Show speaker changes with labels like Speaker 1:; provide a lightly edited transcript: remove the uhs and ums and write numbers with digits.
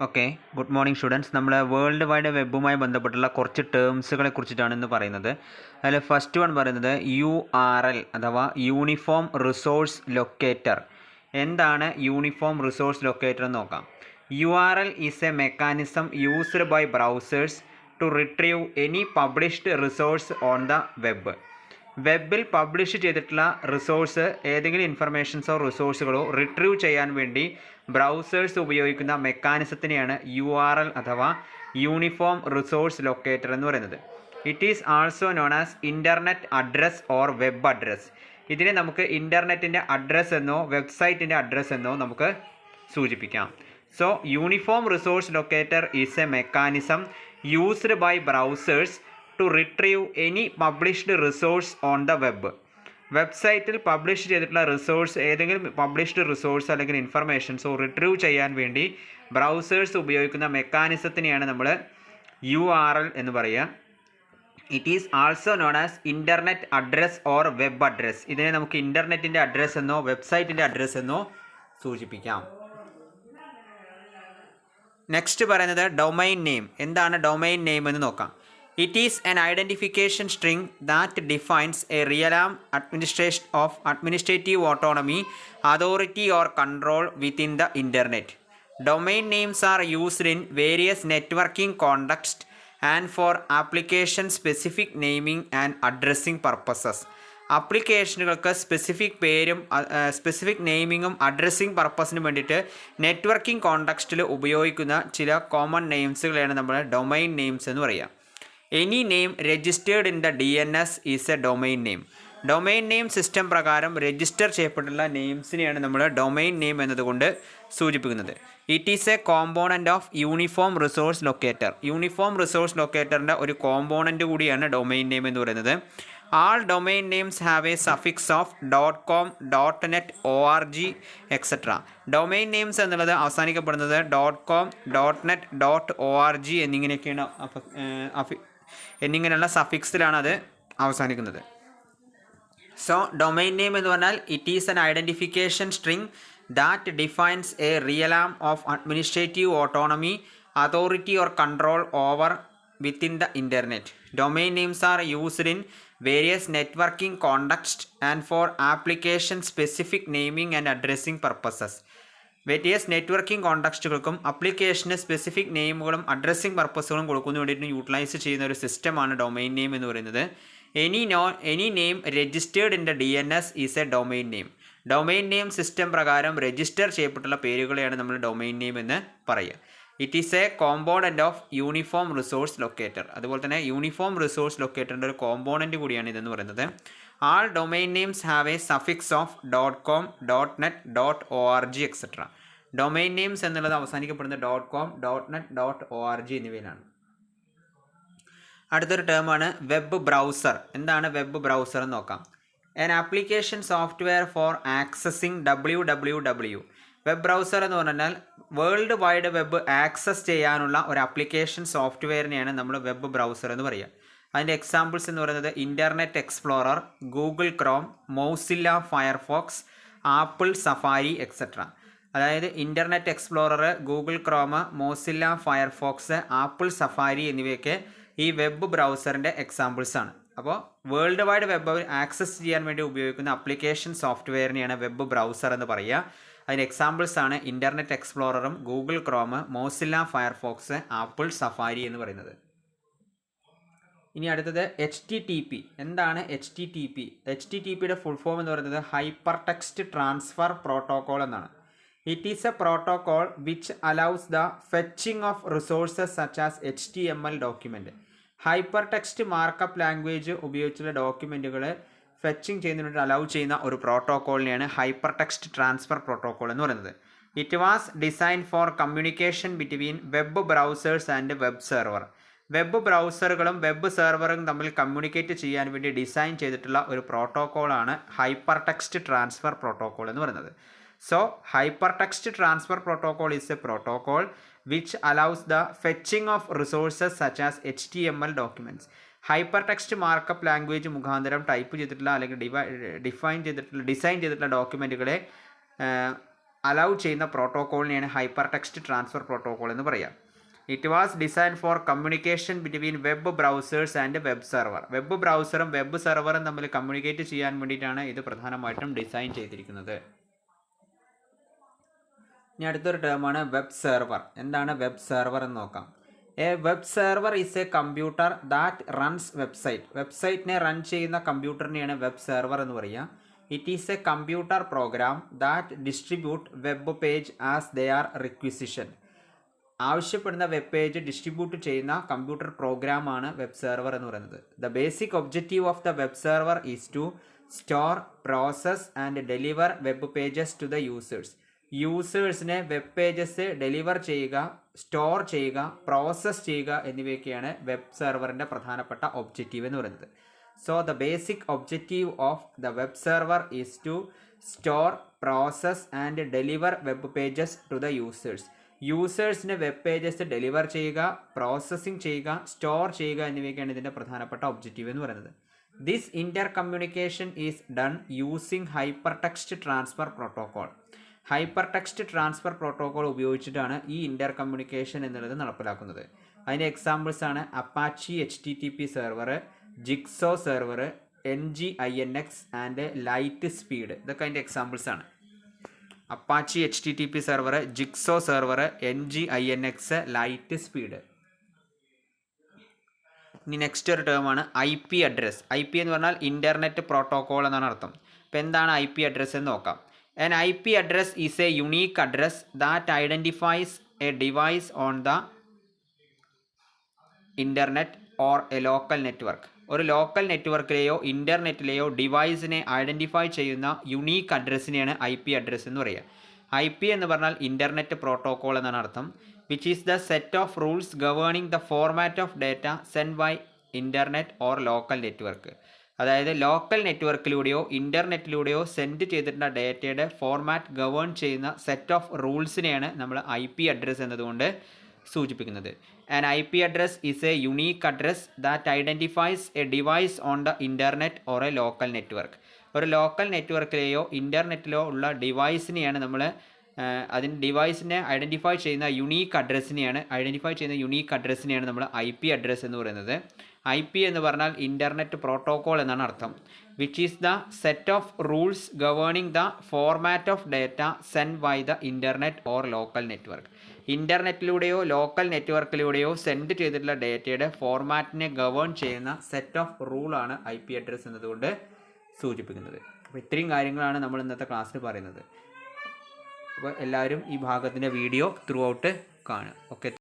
Speaker 1: Okay, good morning students. നമ്മൾ world wide വെബുമായി ബന്ധപ്പെട്ടുള്ള കുറച്ച് ടേംസുകളെ കുറിച്ചിട്ടാണ് ഇന്ന് പറയുന്നത്. അതിൽ ഫസ്റ്റ് വൺ പറയുന്നത് URL അഥവാ യൂണിഫോം റിസോഴ്സ് ലൊക്കേറ്റർ. എന്താണ് യൂണിഫോം റിസോഴ്സ് ലൊക്കേറ്റർ എന്ന് നോക്കാം. URL is a mechanism used by browsers to retrieve any published resource on the web. വെബിൽ പബ്ലിഷ് ചെയ്തിട്ടുള്ള റിസോഴ്സ് ഏതെങ്കിലും ഇൻഫർമേഷൻസോ റിസോഴ്സുകളോ റിട്രീവ് ചെയ്യാൻ വേണ്ടി ബ്രൗസേഴ്സ് ഉപയോഗിക്കുന്ന മെക്കാനിസത്തിനെയാണ് URL അഥവാ യൂണിഫോം റിസോഴ്സ് ലൊക്കേറ്റർ എന്ന് പറയുന്നത്. It is also known as internet address or web address. ഇതിനെ നമുക്ക് ഇൻ്റർനെറ്റിൻ്റെ അഡ്രസ്സ് എന്നോ വെബ്സൈറ്റിൻ്റെ അഡ്രസ്സ് എന്നോ നമുക്ക് സൂചിപ്പിക്കാം. So uniform resource locator is a mechanism used by browsers to retrieve any published resource on the web. വെബ്സൈറ്റിൽ പബ്ലിഷ് ചെയ്തിട്ടുള്ള resource ഏതെങ്കിലും പബ്ലിഷ്ഡ് റിസോഴ്സ് അല്ലെങ്കിൽ ഇൻഫർമേഷൻസോ റിട്രീവ് ചെയ്യാൻ വേണ്ടി ബ്രൗസേഴ്സ് ഉപയോഗിക്കുന്ന മെക്കാനിസത്തിനെയാണ് നമ്മൾ URL എന്ന് പറയുക. It is also known as internet address or web address. ഇതിനെ നമുക്ക് ഇൻ്റർനെറ്റിൻ്റെ അഡ്രസ്സ് എന്നോ വെബ്സൈറ്റിൻ്റെ അഡ്രസ്സ് എന്നോ സൂചിപ്പിക്കാം. നെക്സ്റ്റ് പറയുന്നത് ഡൊമൈൻ നെയിം. എന്താണ് ഡൊമൈൻ നെയിം എന്ന് നോക്കാം. It is an identification string that defines a realm administration of administrative autonomy, authority or control within the internet. Domain names are used in various networking contexts and for application specific naming and addressing purposes. ആപ്ലിക്കേഷനുകൾക്ക് specific പേരും specific നെയിമിങ്ങും addressing പർപ്പസിന് വേണ്ടിയിട്ട് networking കോണ്ടക്സ്റ്റിൽ ഉപയോഗിക്കുന്ന ചില common നെയിംസുകളെയാണ് നമ്മൾ domain names എന്ന് പറയുക. Any name registered in the DNS is a domain name. Domain name system പ്രകാരം രജിസ്റ്റർ ചെയ്യപ്പെട്ടുള്ള നെയിംസിനെയാണ് നമ്മൾ ഡൊമൈൻ നെയിം എന്നതുകൊണ്ട് സൂചിപ്പിക്കുന്നത്. It is a component of uniform resource locator. Uniform resource ലൊക്കേറ്ററിൻ്റെ ഒരു കോമ്പോണൻറ്റ് കൂടിയാണ് ഡൊമൈൻ നെയിം എന്ന് പറയുന്നത്. All domain names have a suffix of .com, .net, org, etcetera. Domain names എന്നുള്ളത് അവസാനിക്കപ്പെടുന്നത് .com, .net, .org എന്നിങ്ങനെയുള്ള സഫിക്സിലാണ് അത് അവസാനിക്കുന്നത്. സോ ഡൊമൈൻ നെയിം എന്ന് പറഞ്ഞാൽ it is an identification string that defines a realm of administrative autonomy, authority or control over within the internet. Domain names are used in various networking contexts and for application specific naming and addressing purposes. Various networking കോണ്ടക്സ്റ്റുകൾക്കും അപ്ലിക്കേഷന് specific നെയിമുകളും addressing പർപ്പസുകളും കൊടുക്കുന്നതിന് വേണ്ടിയിട്ട് utilise ചെയ്യുന്ന ഒരു സിസ്റ്റമാണ് domain name എന്ന് പറയുന്നത്. Any name registered in the DNS is a domain name. Domain name system പ്രകാരം രജിസ്റ്റർ ചെയ്യപ്പെട്ടുള്ള പേരുകളെയാണ് നമ്മൾ ഡൊമൈൻ നെയിം എന്ന് പറയുക. It is a component of uniform resource locator. അതുപോലെ തന്നെ യൂണിഫോം റിസോഴ്സ് ലൊക്കേറ്ററിൻ്റെ ഒരു കോമ്പോണൻറ്റ് കൂടിയാണ് ഇതെന്ന് പറയുന്നത്. All domain names have a suffix of .com, .net, .org, etcetera. Domain names എന്നുള്ളത് അവസാനിക്കപ്പെടുന്നത് .com, .net, .org എന്നിവയിലാണ്. അടുത്തൊരു ടേമാണ് വെബ് ബ്രൗസർ. എന്താണ് വെബ് ബ്രൗസർ എന്ന് നോക്കാം. An application software for accessing www. Web browser എന്ന് പറഞ്ഞാൽ വേൾഡ് വൈഡ് വെബ് ആക്സസ് ചെയ്യാനുള്ള ഒരു ആപ്ലിക്കേഷൻ സോഫ്റ്റ്വെയറിനെയാണ് നമ്മൾ വെബ് ബ്രൗസർ എന്ന് പറയുക. അതിൻ്റെ എക്സാമ്പിൾസ് എന്ന് പറയുന്നത് Internet Explorer, Google Chrome, Mozilla Firefox, Apple Safari, etcetera. അതായത് Internet Explorer, Google Chrome, Mozilla Firefox, Apple Safari എന്നിവയൊക്കെ ഈ വെബ് ബ്രൗസറിൻ്റെ എക്സാമ്പിൾസാണ്. അപ്പോൾ വേൾഡ് വൈഡ് വെബ് ആക്സസ് ചെയ്യാൻ വേണ്ടി ഉപയോഗിക്കുന്ന ആപ്ലിക്കേഷൻ സോഫ്റ്റ്വെയറിനെയാണ് വെബ് ബ്രൗസർ എന്ന് പറയുക. അതിന് എക്സാമ്പിൾസാണ് ഇൻ്റർനെറ്റ് എക്സ്പ്ലോററും Google Chrome, Mozilla Firefox, Apple Safari എന്ന് പറയുന്നത്. ഇനി അടുത്തത് HTTP. എന്താണ് HTTP? HTTPയുടെ ഫുൾ ഫോം എന്ന് പറയുന്നത് ഹൈപ്പർ ടെക്സ്റ്റ് ട്രാൻസ്ഫർ പ്രോട്ടോകോൾ എന്നാണ്. It is a protocol which allows the fetching of resources such as HTML document. Hyper text markup language ഉപയോഗിച്ചുള്ള ഡോക്യുമെൻറ്റുകൾ ഫെച്ചിങ് ചെയ്യുന്നതിന് അലൗ ചെയ്യുന്ന ഒരു പ്രോട്ടോകോളിനെയാണ് ഹൈപ്പർ ടെക്സ്റ്റ് ട്രാൻസ്ഫർ പ്രോട്ടോകോൾ എന്ന് പറയുന്നത്. It was design for communication between web browsers and web server. Web ബ്രൗസറുകളും web സെർവറും തമ്മിൽ കമ്മ്യൂണിക്കേറ്റ് ചെയ്യാൻ വേണ്ടി ഡിസൈൻ ചെയ്തിട്ടുള്ള ഒരു പ്രോട്ടോകോളാണ് ഹൈപ്പർ ടെക്സ്റ്റ് ട്രാൻസ്ഫർ പ്രോട്ടോകോൾ എന്ന് പറയുന്നത്. So hyper text transfer protocol is a protocol which allows the fetching of resources such as HTML documents. Hyper text markup language മുഖാന്തരം ടൈപ്പ് ചെയ്തിട്ടുള്ള അല്ലെങ്കിൽ ഡിസൈൻ ചെയ്തിട്ടുള്ള ഡോക്യുമെൻറ്റുകളെ അലൗ ചെയ്യുന്ന പ്രോട്ടോക്കോളിനെയാണ് ഹൈപ്പർ ടെക്സ്റ്റ് ട്രാൻസ്ഫർ പ്രോട്ടോക്കോൾ എന്ന് പറയുക. It was design for communication between web browsers and web server. Web ബ്രൗസറും വെബ് സെർവറും തമ്മിൽ കമ്മ്യൂണിക്കേറ്റ് ചെയ്യാൻ വേണ്ടിയിട്ടാണ് ഇത് പ്രധാനമായിട്ടും ഡിസൈൻ ചെയ്തിരിക്കുന്നത്. ഇനി അടുത്തൊരു ടേമാണ് വെബ് സെർവർ. എന്താണ് വെബ് സെർവർ എന്ന് നോക്കാം. A web server is a computer that runs website. വെബ്സൈറ്റിനെ റൺ ചെയ്യുന്ന കമ്പ്യൂട്ടറിനെയാണ് വെബ് സെർവർ എന്ന് പറയുക. It is a computer program that distribute web page as they are requisition. ആവശ്യപ്പെടുന്ന വെബ് പേജ് ഡിസ്ട്രിബ്യൂട്ട് ചെയ്യുന്ന കമ്പ്യൂട്ടർ പ്രോഗ്രാമാണ് വെബ് സെർവർ എന്ന് പറയുന്നത്. The basic objective of the web server is to store, process and deliver web pages to the users. യൂസേഴ്സിനെ web pages deliver ചെയ്യുക, store ചെയ്യുക, process ചെയ്യുക എന്നിവയൊക്കെയാണ് വെബ് സെർവറിൻ്റെ പ്രധാനപ്പെട്ട ഒബ്ജക്റ്റീവ് എന്ന് പറയുന്നത്. So the basic objective of the web server is to store, process and deliver web pages to the users. യൂസേഴ്സിന് വെബ് പേജസ് ഡെലിവർ ചെയ്യുക, പ്രോസസ്സിംഗ് ചെയ്യുക, സ്റ്റോർ ചെയ്യുക എന്നിവയൊക്കെയാണ് ഇതിൻ്റെ പ്രധാനപ്പെട്ട ഒബ്ജക്റ്റീവ് എന്ന് പറയുന്നത്. This inter communication is done using hyper text transfer protocol. Hyper text transfer protocol ഉപയോഗിച്ചിട്ടാണ് ഈ ഇൻ്റർ കമ്മ്യൂണിക്കേഷൻ എന്നുള്ളത് നടപ്പിലാക്കുന്നത്. അതിൻ്റെ എക്സാമ്പിൾസ് ആണ് Apache HTTP server, jigsaw server, NGINX and light speed. ഇതൊക്കെ അതിൻ്റെ എക്സാമ്പിൾസ് ആണ്. Apache HTTP server, jigsaw server, NGINX, light speed. ഇനി നെക്സ്റ്റ് ഒരു ടേമാണ് IP അഡ്രസ്. IP എന്ന് പറഞ്ഞാൽ ഇൻ്റർനെറ്റ് പ്രോട്ടോക്കോൾ എന്നാണ് അർത്ഥം. അപ്പോൾ എന്താണ് IP അഡ്രസ് എന്ന് നോക്കാം. An IP address is a unique address that identifies a device on the internet or a local network. ഒരു ലോക്കൽ നെറ്റ്വർക്കിലെയോ ഇൻ്റർനെറ്റിലെയോ ഡിവൈസിനെ ഐഡൻറ്റിഫൈ ചെയ്യുന്ന യുണീക്ക് അഡ്രസ്സിനെയാണ് IP അഡ്രസ്സ് എന്ന് പറയുക. IP എന്ന് പറഞ്ഞാൽ ഇൻ്റർനെറ്റ് പ്രോട്ടോക്കോൾ എന്നാണ് അർത്ഥം. Which is the set of rules governing the format of data send by internet or local network. അതായത് ലോക്കൽ നെറ്റ്വർക്കിലൂടെയോ ഇൻ്റർനെറ്റിലൂടെയോ സെൻഡ് ചെയ്തിട്ടുള്ള ഡേറ്റയുടെ ഫോർമാറ്റ് ഗവേൺ ചെയ്യുന്ന സെറ്റ് ഓഫ് റൂൾസിനെയാണ് നമ്മൾ IP അഡ്രസ്സ് എന്നതുകൊണ്ട് സൂചിപ്പിക്കുന്നത്. An IP address is a unique address that identifies a device on the internet or A local network. ഒരു ലോക്കൽ നെറ്റ്വർക്കിലെയോ ഇൻ്റർനെറ്റിലോ ഉള്ള ഡിവൈസിനെയാണ് നമ്മൾ അതിന് ഡിവൈസിനെ ഐഡൻറ്റിഫൈ ചെയ്യുന്ന യുണീക്ക് അഡ്രസ്സിനെയാണ് നമ്മൾ IP അഡ്രസ്സ് എന്ന് പറയുന്നത്. IP എന്ന് പറഞ്ഞാൽ ഇൻ്റർനെറ്റ് പ്രോട്ടോക്കോൾ എന്നാണ് അർത്ഥം. Which is the set of rules governing the format of data send by the internet or local network. ഇൻ്റർനെറ്റിലൂടെയോ ലോക്കൽ നെറ്റ്വർക്കിലൂടെയോ സെൻഡ് ചെയ്തിട്ടുള്ള ഡേറ്റയുടെ ഫോർമാറ്റിനെ ഗവേൺ ചെയ്യുന്ന സെറ്റ് ഓഫ് റൂളാണ് IP അഡ്രസ്സ് എന്നതുകൊണ്ട് സൂചിപ്പിക്കുന്നത്. അപ്പോൾ ഇത്രയും കാര്യങ്ങളാണ് നമ്മൾ ഇന്നത്തെ ക്ലാസ്സിൽ പറയുന്നത്. അപ്പോൾ എല്ലാവരും ഈ ഭാഗത്തിൻ്റെ വീഡിയോ ത്രൂ ഔട്ട് കാണുക. ഓക്കെ.